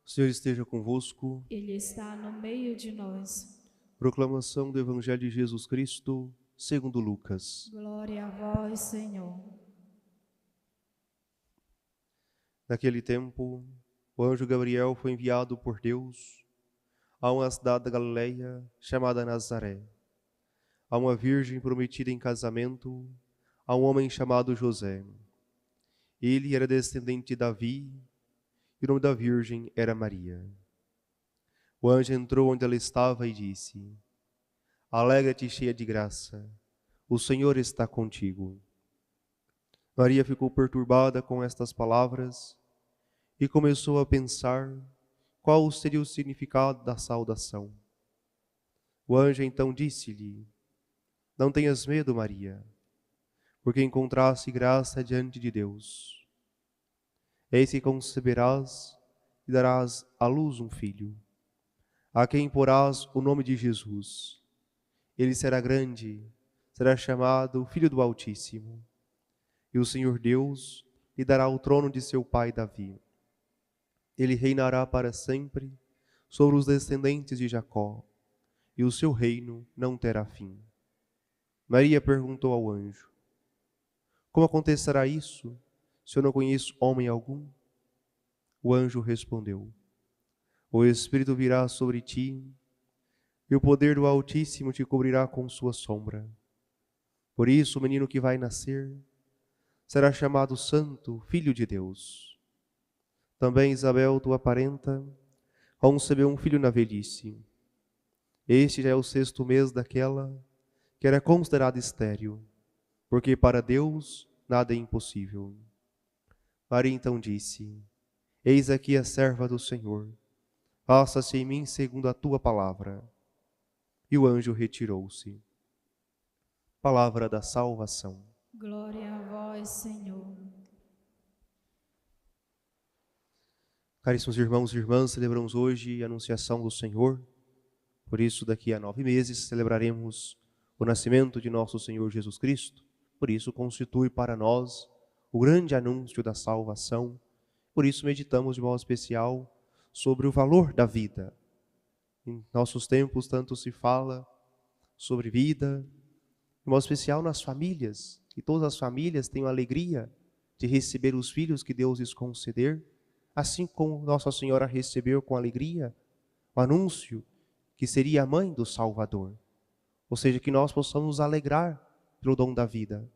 O Senhor esteja convosco. Ele está no meio de nós. Proclamação do Evangelho de Jesus Cristo, segundo Lucas. Glória a vós, Senhor. Naquele tempo, o anjo Gabriel foi enviado por Deus a uma cidade da Galileia chamada Nazaré, a uma virgem prometida em casamento a um homem chamado José. Ele era descendente de Davi e o nome da virgem era Maria. O anjo entrou onde ela estava e disse: Alegra-te, cheia de graça, o Senhor está contigo. Maria ficou perturbada com estas palavras e começou a pensar qual seria o significado da saudação. O anjo então disse-lhe: Não tenhas medo, Maria, porque encontraste graça diante de Deus. Eis que conceberás e darás à luz um filho, a quem porás o nome de Jesus. Ele será grande, será chamado Filho do Altíssimo. E o Senhor Deus lhe dará o trono de seu pai Davi. Ele reinará para sempre sobre os descendentes de Jacó, e o seu reino não terá fim. Maria perguntou ao anjo: Como acontecerá isso, se eu não conheço homem algum? O anjo respondeu: O Espírito virá sobre ti, e o poder do Altíssimo te cobrirá com sua sombra. Por isso, o menino que vai nascer será chamado Santo, Filho de Deus. Também Isabel, tua parenta, concebeu um filho na velhice. Este já é o 6º mês daquela que era considerada estéril, porque para Deus nada é impossível. Maria então disse: Eis aqui a serva do Senhor, faça-se em mim segundo a tua palavra. E o anjo retirou-se. Palavra da salvação. Glória a vós, Senhor. Caríssimos irmãos e irmãs, celebramos hoje a Anunciação do Senhor. Por isso, daqui a 9 meses, celebraremos o nascimento de nosso Senhor Jesus Cristo. Por isso, constitui para nós o grande anúncio da salvação. Por isso, meditamos de modo especial sobre o valor da vida. Em nossos tempos, tanto se fala sobre vida, de modo especial nas famílias, que todas as famílias tenham a alegria de receber os filhos que Deus lhes conceder, assim como Nossa Senhora recebeu com alegria o anúncio que seria a mãe do Salvador. Ou seja, que nós possamos nos alegrar pelo dom da vida.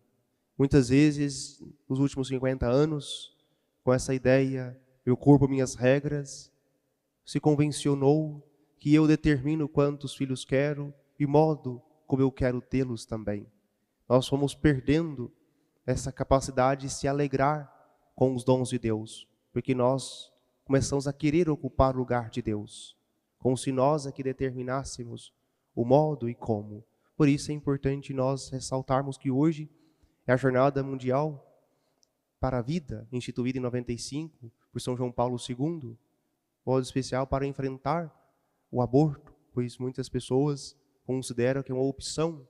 Muitas vezes, nos últimos 50 anos, com essa ideia, meu corpo, minhas regras, se convencionou que eu determino quantos filhos quero e modo como eu quero tê-los também. Nós fomos perdendo essa capacidade de se alegrar com os dons de Deus, porque nós começamos a querer ocupar o lugar de Deus, como se nós aqui determinássemos o modo e como. Por isso é importante nós ressaltarmos que hoje é a Jornada Mundial para a Vida, instituída em 95 por São João Paulo II, modo especial para enfrentar o aborto, pois muitas pessoas consideram que é uma opção.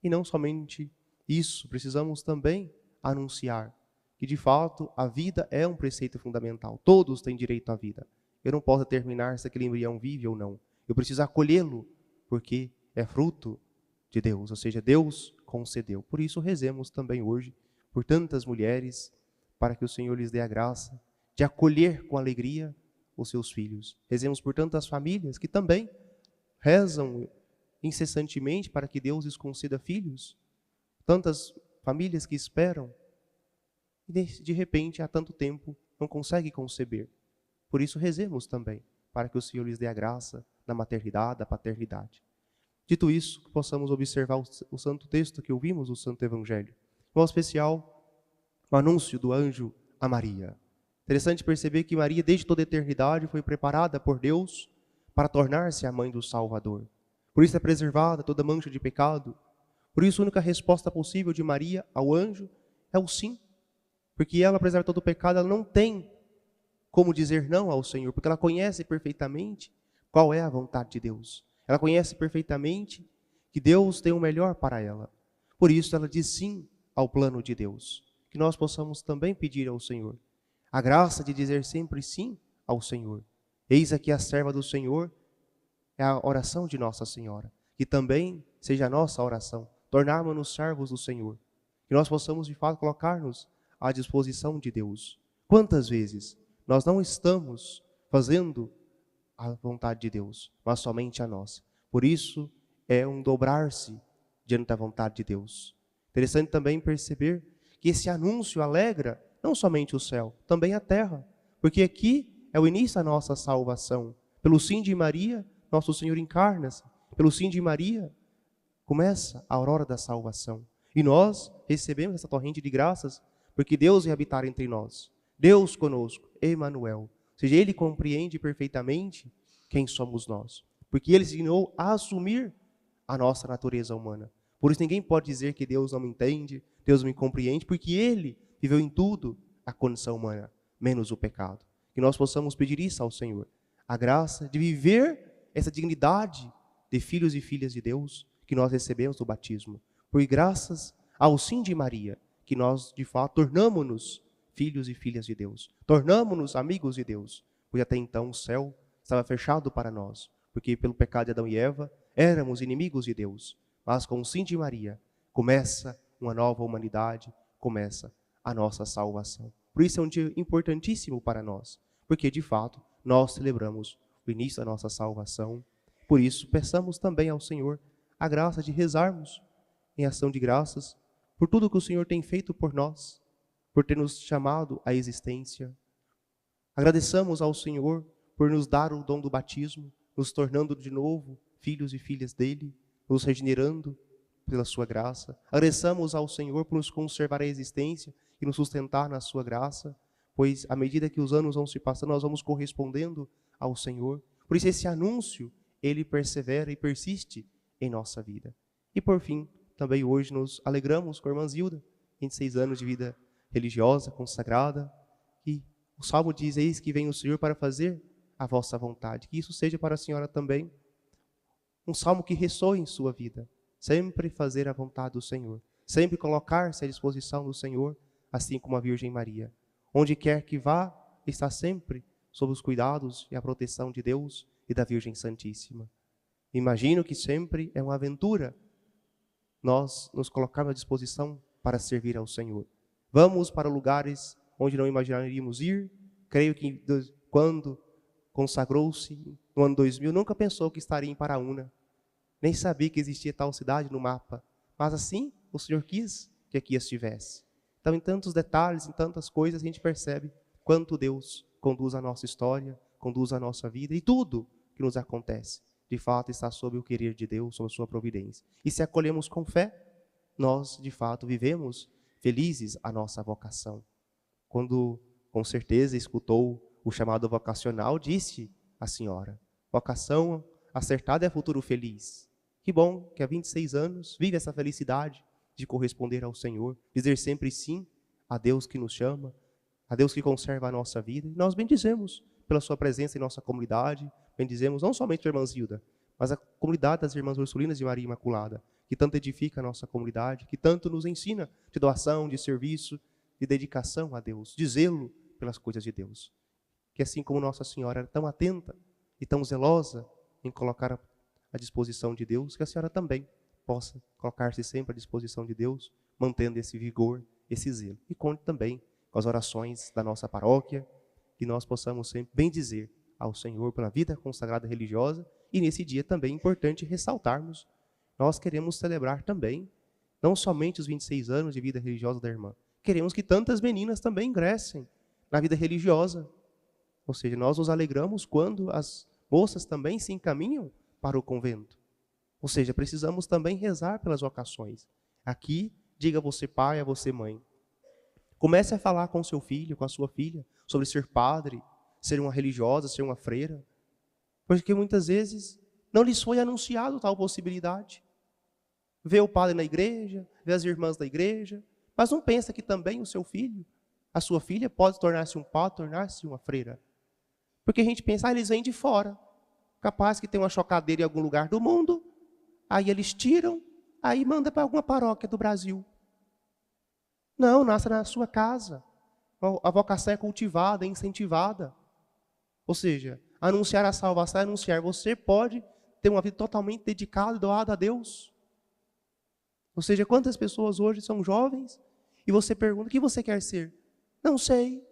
E não somente isso, precisamos também anunciar que de fato a vida é um preceito fundamental. Todos têm direito à vida. Eu não posso determinar se aquele embrião vive ou não. Eu preciso acolhê-lo, porque é fruto de Deus, ou seja, Deus concedeu. Por isso rezemos também hoje por tantas mulheres, para que o Senhor lhes dê a graça de acolher com alegria os seus filhos. Rezemos por tantas famílias que também rezam incessantemente para que Deus lhes conceda filhos. Tantas famílias que esperam e de repente há tanto tempo não conseguem conceber. Por isso rezemos também para que o Senhor lhes dê a graça da maternidade, da paternidade. Dito isso, que possamos observar o santo texto que ouvimos, o Santo Evangelho. De modo especial, o anúncio do anjo a Maria. Interessante perceber que Maria, desde toda a eternidade, foi preparada por Deus para tornar-se a mãe do Salvador. Por isso é preservada toda mancha de pecado. Por isso a única resposta possível de Maria ao anjo é o sim. Porque ela, apesar de todo o pecado, ela não tem como dizer não ao Senhor, porque ela conhece perfeitamente qual é a vontade de Deus. Ela conhece perfeitamente que Deus tem o melhor para ela. Por isso ela diz sim ao plano de Deus. Que nós possamos também pedir ao Senhor a graça de dizer sempre sim ao Senhor. Eis aqui a serva do Senhor, é a oração de Nossa Senhora. Que também seja a nossa oração, tornarmos-nos servos do Senhor. Que nós possamos, de fato, colocar-nos à disposição de Deus. Quantas vezes nós não estamos fazendo a vontade de Deus, mas somente a nossa. Por isso, é um dobrar-se diante da vontade de Deus. Interessante também perceber que esse anúncio alegra não somente o céu, também a terra. Porque aqui é o início da nossa salvação. Pelo sim de Maria, nosso Senhor encarna-se. Pelo sim de Maria, começa a aurora da salvação. E nós recebemos essa torrente de graças, porque Deus vai habitar entre nós. Deus conosco, Emanuel. Ou seja, Ele compreende perfeitamente quem somos nós. Porque Ele se dignou a assumir a nossa natureza humana. Por isso ninguém pode dizer que Deus não me entende, Deus me compreende, porque Ele viveu em tudo a condição humana, menos o pecado. Que nós possamos pedir isso ao Senhor. A graça de viver essa dignidade de filhos e filhas de Deus que nós recebemos do batismo. Por graças ao sim de Maria, que nós, de fato, tornamo-nos filhos e filhas de Deus. Tornamo-nos amigos de Deus. Pois até então o céu estava fechado para nós. Porque pelo pecado de Adão e Eva, éramos inimigos de Deus. Mas com o sim de Maria, começa uma nova humanidade, começa a nossa salvação. Por isso é um dia importantíssimo para nós. Porque, de fato, nós celebramos o início da nossa salvação. Por isso, peçamos também ao Senhor a graça de rezarmos em ação de graças por tudo que o Senhor tem feito por nós, por ter nos chamado à existência. Agradeçamos ao Senhor por nos dar o dom do batismo, nos tornando de novo filhos e filhas dele, nos regenerando pela sua graça. Agradeçamos ao Senhor por nos conservar a existência e nos sustentar na sua graça, pois à medida que os anos vão se passando, nós vamos correspondendo ao Senhor. Por isso esse anúncio, ele persevera e persiste em nossa vida. E por fim, também hoje nos alegramos com a irmã Zilda, 26 anos de vida religiosa, consagrada, e o Salmo diz: eis que vem o Senhor para fazer a vossa vontade. Que isso seja para a senhora também um salmo que ressoe em sua vida. Sempre fazer a vontade do Senhor. Sempre colocar-se à disposição do Senhor, assim como a Virgem Maria. Onde quer que vá, está sempre sob os cuidados e a proteção de Deus e da Virgem Santíssima. Imagino que sempre é uma aventura nós nos colocarmos à disposição para servir ao Senhor. Vamos para lugares onde não imaginaríamos ir. Creio que quando consagrou-se no ano 2000, nunca pensou que estaria em Paraúna. Nem sabia que existia tal cidade no mapa. Mas assim, o Senhor quis que aqui estivesse. Então, em tantos detalhes, em tantas coisas, a gente percebe quanto Deus conduz a nossa história, conduz a nossa vida, e tudo que nos acontece, de fato, está sob o querer de Deus, sob a sua providência. E se acolhemos com fé, nós, de fato, vivemos felizes a nossa vocação. Quando, com certeza, escutou o chamado vocacional, disse a senhora: vocação acertada é futuro feliz. Que bom que há 26 anos vive essa felicidade de corresponder ao Senhor, dizer sempre sim a Deus que nos chama, a Deus que conserva a nossa vida. E nós bendizemos pela sua presença em nossa comunidade, bendizemos não somente a irmã Zilda, mas a comunidade das irmãs Ursulinas de Maria Imaculada, que tanto edifica a nossa comunidade, que tanto nos ensina de doação, de serviço, de dedicação a Deus, de zelo pelas coisas de Deus. Que assim como Nossa Senhora era tão atenta e tão zelosa em colocar à disposição de Deus, que a senhora também possa colocar-se sempre à disposição de Deus, mantendo esse vigor, esse zelo. E conte também com as orações da nossa paróquia, que nós possamos sempre bendizer ao Senhor pela vida consagrada religiosa. E nesse dia também é importante ressaltarmos, nós queremos celebrar também, não somente os 26 anos de vida religiosa da irmã, queremos que tantas meninas também ingressem na vida religiosa. Ou seja, nós nos alegramos quando as moças também se encaminham para o convento. Ou seja, precisamos também rezar pelas vocações. Aqui, diga a você pai, a você mãe. Comece a falar com seu filho, com a sua filha, sobre ser padre, ser uma religiosa, ser uma freira. Porque muitas vezes não lhes foi anunciado tal possibilidade. Vê o padre na igreja, vê as irmãs da igreja, mas não pensa que também o seu filho, a sua filha, pode tornar-se um padre, tornar-se uma freira. Porque a gente pensa, eles vêm de fora. Capaz que tem uma chocadeira em algum lugar do mundo, aí eles tiram, aí manda para alguma paróquia do Brasil. Não, nasce na sua casa. A vocação é cultivada, é incentivada. Ou seja, anunciar a salvação é anunciar. Você pode ter uma vida totalmente dedicada e doada a Deus. Ou seja, quantas pessoas hoje são jovens e você pergunta, o que você quer ser? Não sei.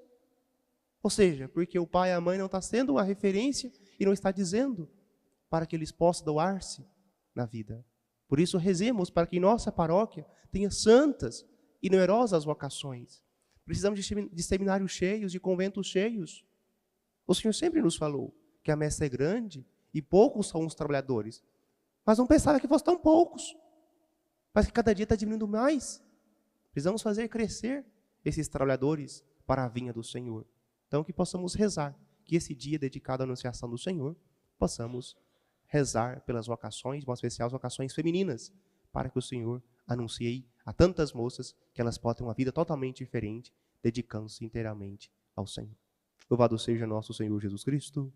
Ou seja, porque o pai e a mãe não estão sendo uma referência e não está dizendo para que eles possam doar-se na vida. Por isso, rezemos para que em nossa paróquia tenha santas e numerosas vocações. Precisamos de seminários cheios, de conventos cheios. O Senhor sempre nos falou que a messe é grande e poucos são os trabalhadores. Mas não pensava que fossem tão poucos. Mas que cada dia está diminuindo mais. Precisamos fazer crescer esses trabalhadores para a vinha do Senhor. Então, que possamos rezar, que esse dia dedicado à anunciação do Senhor, possamos rezar pelas vocações, em especial as vocações femininas, para que o Senhor anuncie a tantas moças que elas possam ter uma vida totalmente diferente, dedicando-se inteiramente ao Senhor. Louvado seja nosso Senhor Jesus Cristo.